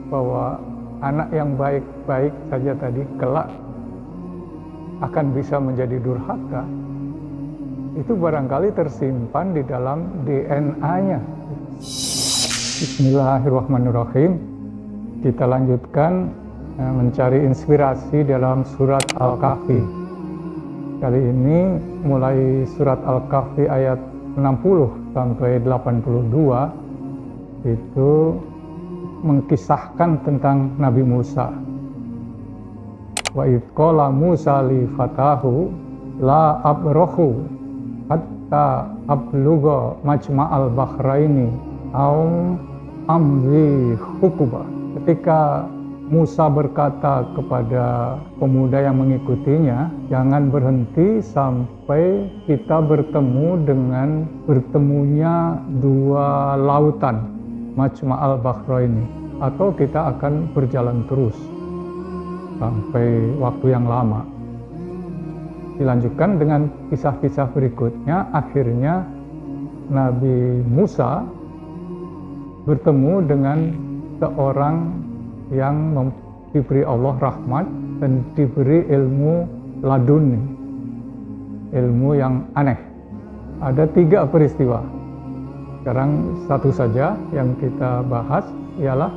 bahwa anak yang baik-baik saja tadi kelak akan bisa menjadi durhaka, itu barangkali tersimpan di dalam DNA-nya. Bismillahirrahmanirrahim. Kita lanjutkan mencari inspirasi dalam surat Al-Kahfi. Kali ini mulai surat Al-Kahfi ayat 60 sampai 82 itu mengkisahkan tentang Nabi Musa. Wa idh qala Musa li fatahu la abrahu hatta ablugha majma'al bahraini aw amzi hukuba. Ketika Musa berkata kepada pemuda yang mengikutinya, jangan berhenti sampai kita bertemu dengan bertemunya dua lautan, Majma'al Bahraini, atau kita akan berjalan terus sampai waktu yang lama. Dilanjutkan dengan kisah-kisah berikutnya. Akhirnya Nabi Musa bertemu dengan seorang yang diberi Allah rahmat dan diberi ilmu laduni, ilmu yang aneh. Ada 3 peristiwa. Sekarang satu saja yang kita bahas ialah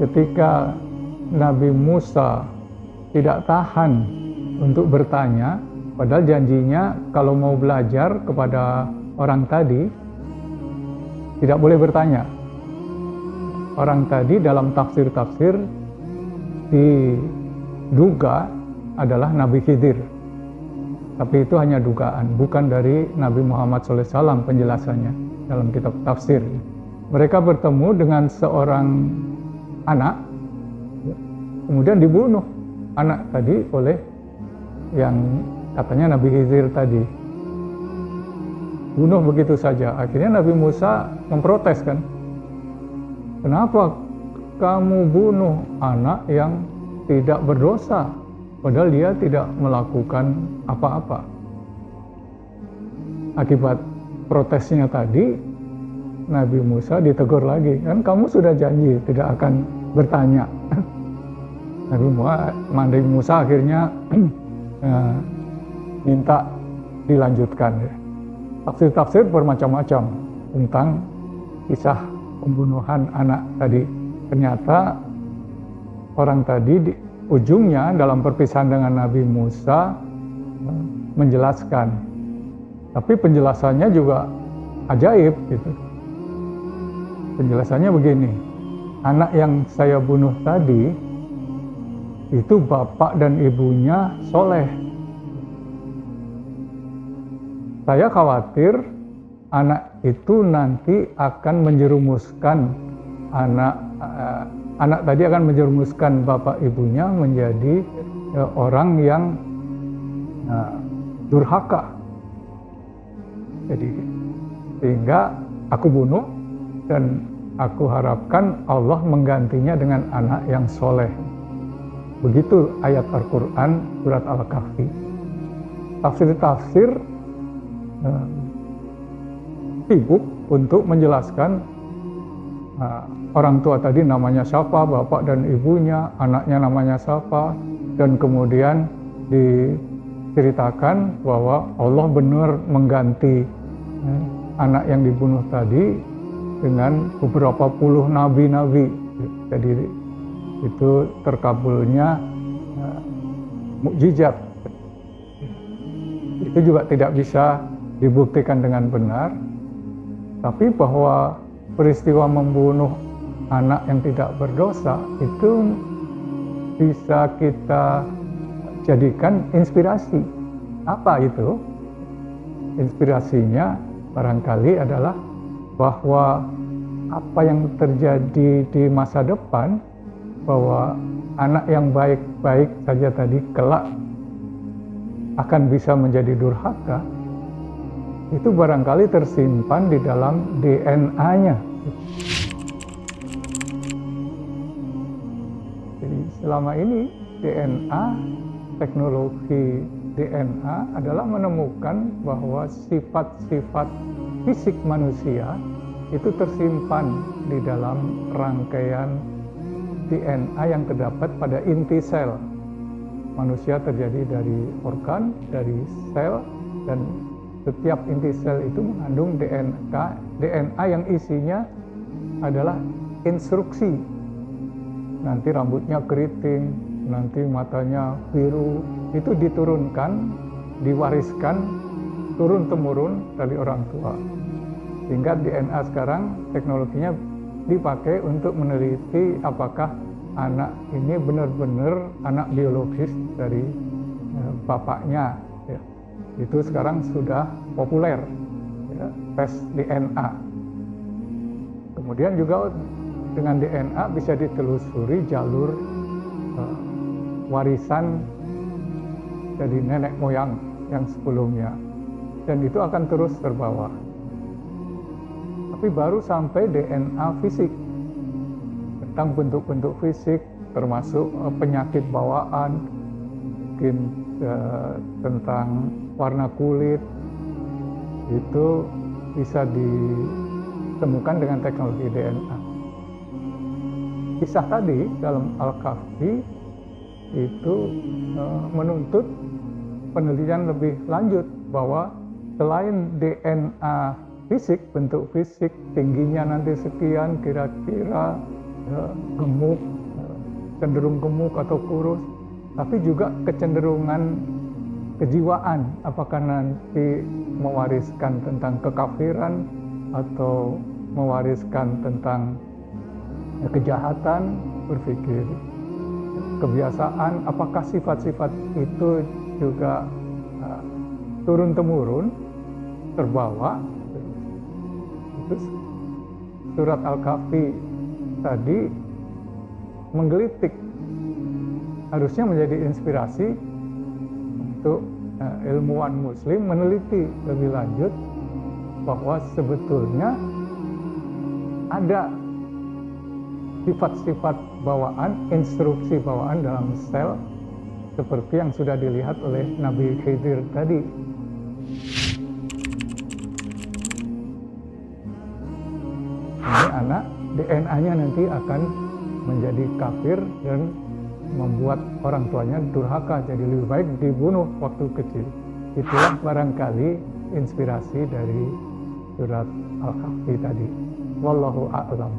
ketika Nabi Musa tidak tahan untuk bertanya, padahal janjinya kalau mau belajar kepada orang tadi tidak boleh bertanya. Orang tadi dalam tafsir-tafsir diduga adalah Nabi Khidir. Tapi itu hanya dugaan, bukan dari Nabi Muhammad SAW penjelasannya dalam kitab tafsir. Mereka bertemu dengan seorang anak, kemudian dibunuh anak tadi oleh yang katanya Nabi Khidir tadi. Bunuh begitu saja. Akhirnya Nabi Musa memprotes kan. Kenapa kamu bunuh anak yang tidak berdosa, padahal dia tidak melakukan apa-apa? Akibat protesnya tadi, Nabi Musa ditegur lagi, kan kamu sudah janji tidak akan bertanya. Nabi Musa akhirnya minta dilanjutkan. Tafsir-tafsir bermacam-macam tentang kisah pembunuhan anak tadi. Ternyata orang tadi di ujungnya dalam perpisahan dengan Nabi Musa menjelaskan, tapi penjelasannya juga ajaib gitu. Penjelasannya begini, anak yang saya bunuh tadi itu bapak dan ibunya soleh. Saya khawatir anak itu nanti akan menjerumuskan anak tadi akan menjerumuskan bapak ibunya menjadi orang yang durhaka. Jadi sehingga aku bunuh dan aku harapkan Allah menggantinya dengan anak yang soleh. Begitu ayat Al-Quran surat Al-Kahfi. Tafsir-tafsir sibuk untuk menjelaskan orang tua tadi namanya siapa, bapak dan ibunya, anaknya namanya siapa, dan kemudian diceritakan bahwa Allah benar mengganti anak yang dibunuh tadi dengan beberapa puluh nabi-nabi. Jadi itu terkabulnya mukjizat. Itu juga tidak bisa dibuktikan dengan benar. Tapi bahwa peristiwa membunuh anak yang tidak berdosa itu bisa kita jadikan inspirasi. Apa itu? Inspirasinya barangkali adalah bahwa apa yang terjadi di masa depan, bahwa anak yang baik-baik saja tadi kelak akan bisa menjadi durhaka, itu barangkali tersimpan di dalam DNA-nya. Jadi selama ini teknologi DNA adalah menemukan bahwa sifat-sifat fisik manusia itu tersimpan di dalam rangkaian DNA yang terdapat pada inti sel. Manusia terjadi dari organ, dari sel, dan setiap inti sel itu mengandung DNA yang isinya adalah instruksi. Nanti rambutnya keriting, nanti matanya biru, itu diturunkan, diwariskan turun-temurun dari orang tua. Sehingga DNA sekarang teknologinya dipakai untuk meneliti apakah anak ini benar-benar anak biologis dari bapaknya. Ya. Itu sekarang sudah populer, ya, tes DNA. Kemudian juga dengan DNA bisa ditelusuri jalur warisan dari nenek moyang yang sebelumnya. Dan itu akan terus terbawa. Tapi baru sampai DNA fisik, tentang bentuk-bentuk fisik, termasuk penyakit bawaan, mungkin tentang warna kulit, itu bisa ditemukan dengan teknologi DNA. Kisah tadi dalam Al-Kahfi itu menuntut penelitian lebih lanjut, bahwa selain DNA fisik, bentuk fisik, tingginya nanti sekian, kira-kira gemuk, cenderung gemuk atau kurus, tapi juga kecenderungan kejiwaan, apakah nanti mewariskan tentang kekafiran atau mewariskan tentang kejahatan, berpikir kebiasaan, apakah sifat-sifat itu juga turun-temurun, terbawa. Itu surat Al-Kahfi tadi menggelitik, harusnya menjadi inspirasi untuk ilmuwan muslim meneliti lebih lanjut bahwa sebetulnya ada sifat-sifat bawaan, instruksi bawaan dalam sel seperti yang sudah dilihat oleh Nabi Khidir tadi. Ini anak, DNA-nya nanti akan menjadi kafir dan membuat orang tuanya durhaka, jadi lebih baik dibunuh waktu kecil. Itulah barangkali inspirasi dari surat Al-Kahfi tadi. Wallahu a'lam.